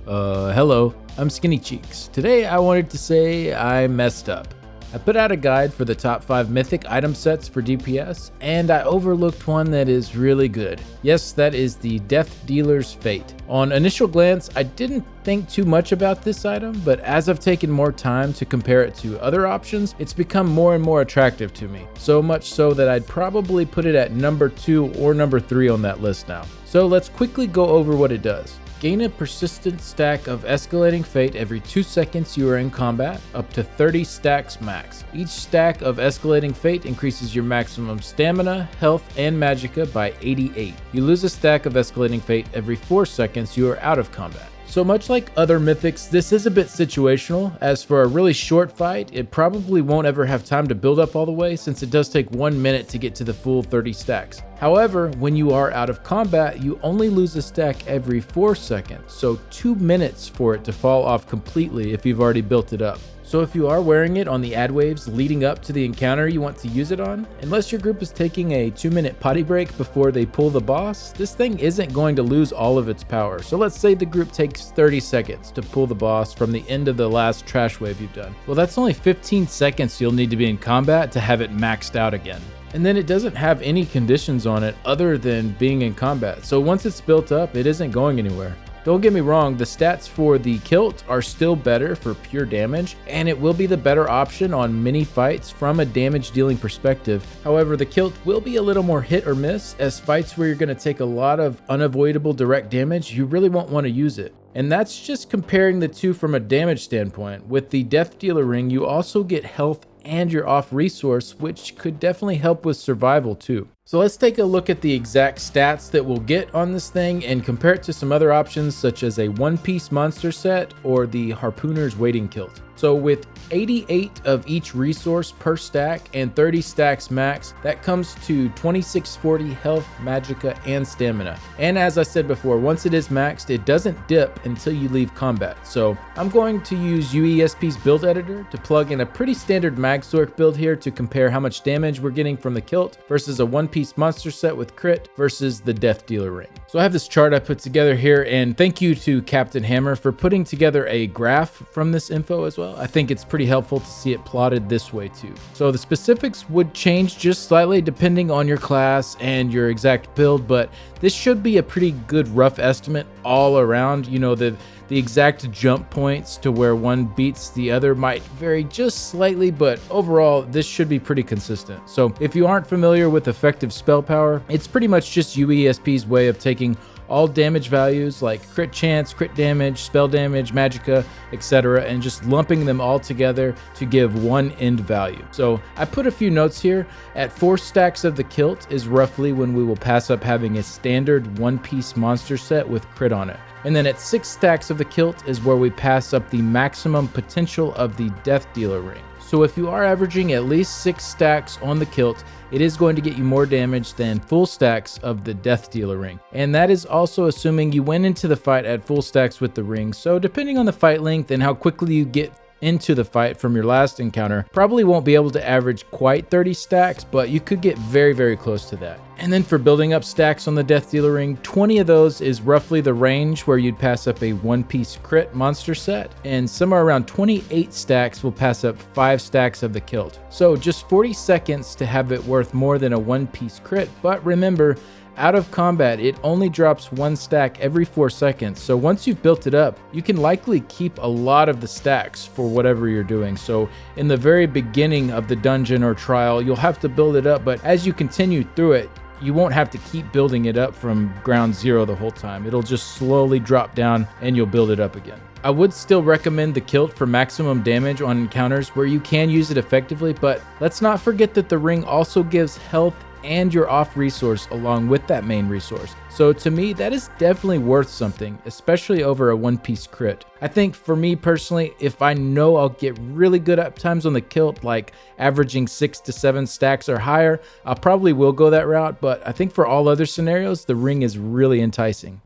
Hello, I'm Skinny Cheeks. Today I wanted to say I messed up. I put out a guide for the top 5 mythic item sets for DPS, and I overlooked one that is really good. Yes, that is the Death Dealer's Fate. On initial glance, I didn't think too much about this item, but as I've taken more time to compare it to other options, it's become more and more attractive to me. So much so that I'd probably put it at number 2 or number 3 on that list now. So let's quickly go over what it does. Gain a persistent stack of escalating fate every 2 seconds you are in combat, up to 30 stacks max. Each stack of escalating fate increases your maximum stamina, health, and magicka by 88. You lose a stack of escalating fate every 4 seconds you are out of combat. So much like other mythics, this is a bit situational. As for a really short fight, it probably won't ever have time to build up all the way since it does take 1 minute to get to the full 30 stacks. However, when you are out of combat, you only lose a stack every 4 seconds, so 2 minutes for it to fall off completely if you've already built it up. So if you are wearing it on the ad waves leading up to the encounter you want to use it on, unless your group is taking a 2-minute potty break before they pull the boss, this thing isn't going to lose all of its power. So let's say the group takes 30 seconds to pull the boss from the end of the last trash wave you've done. Well, that's only 15 seconds you'll need to be in combat to have it maxed out again. And then it doesn't have any conditions on it other than being in combat. So once it's built up, it isn't going anywhere. Don't get me wrong, the stats for the kilt are still better for pure damage, and it will be the better option on many fights from a damage dealing perspective. However, the kilt will be a little more hit or miss, as fights where you're going to take a lot of unavoidable direct damage, you really won't want to use it. And that's just comparing the two from a damage standpoint. With the Death Dealer ring, you also get health and your off resource, which could definitely help with survival too. So let's take a look at the exact stats that we'll get on this thing and compare it to some other options such as a one-piece monster set or the Harpooner's Waiting Kilt. So with 88 of each resource per stack and 30 stacks max, that comes to 2640 health, magicka, and stamina. And as I said before, once it is maxed, it doesn't dip until you leave combat. So I'm going to use UESP's build editor to plug in a pretty standard Magsork build here to compare how much damage we're getting from the kilt versus a one-piece monster set with crit versus the Death Dealer ring. So I have this chart I put together here, and thank you to Captain Hammer for putting together a graph from this info as well. I think it's pretty helpful to see it plotted this way too. So the specifics would change just slightly depending on your class and your exact build, but this should be a pretty good rough estimate all around. You know, the exact jump points to where one beats the other might vary just slightly, but overall this should be pretty consistent. So if you aren't familiar with effective spell power, it's pretty much just UESP's way of taking all damage values like crit chance, crit damage, spell damage, magicka, etc., and just lumping them all together to give one end value. So I put a few notes here. At 4 stacks of the kilt is roughly when we will pass up having a standard one-piece monster set with crit on it. And then at 6 stacks of the kilt is where we pass up the maximum potential of the Death Dealer ring. So if you are averaging at least 6 stacks on the kilt, it is going to get you more damage than full stacks of the Death Dealer ring. And that is also assuming you went into the fight at full stacks with the ring. So depending on the fight length and how quickly you get into the fight from your last encounter, probably won't be able to average quite 30 stacks, but you could get very, very close to that. And then for building up stacks on the Death Dealer ring, 20 of those is roughly the range where you'd pass up a one-piece crit monster set, and somewhere around 28 stacks will pass up 5 stacks of the kilt. So just 40 seconds to have it worth more than a one-piece crit, but remember, out of combat, it only drops 1 stack every 4 seconds. So once you've built it up, you can likely keep a lot of the stacks for whatever you're doing. So in the very beginning of the dungeon or trial, you'll have to build it up, but as you continue through it, you won't have to keep building it up from ground zero the whole time. It'll just slowly drop down and you'll build it up again. I would still recommend the kilt for maximum damage on encounters where you can use it effectively, but let's not forget that the ring also gives health and your off resource along with that main resource. So to me, that is definitely worth something, especially over a one-piece crit. I think for me personally, if I know I'll get really good uptimes on the kilt, like averaging 6 to 7 stacks or higher, I probably will go that route, but I think for all other scenarios, the ring is really enticing.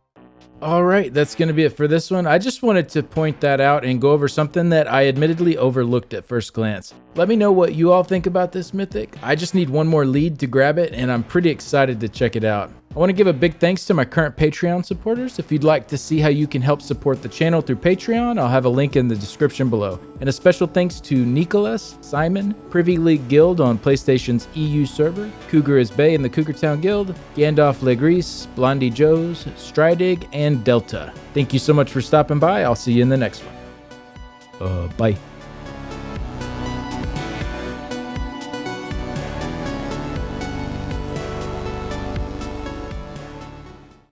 All right, that's going to be it for this one. I just wanted to point that out and go over something that I admittedly overlooked at first glance. Let me know what you all think about this mythic. I just need one more lead to grab it, and I'm pretty excited to check it out. I want to give a big thanks to my current Patreon supporters. If you'd like to see how you can help support the channel through Patreon, I'll have a link in the description below. And a special thanks to Nicholas, Simon, Privy League Guild on PlayStation's EU server, Cougar is Bay in the Cougar Town Guild, Gandalf Legris, Blondie Joes, Stridig, and Delta. Thank you so much for stopping by. I'll see you in the next one. Bye.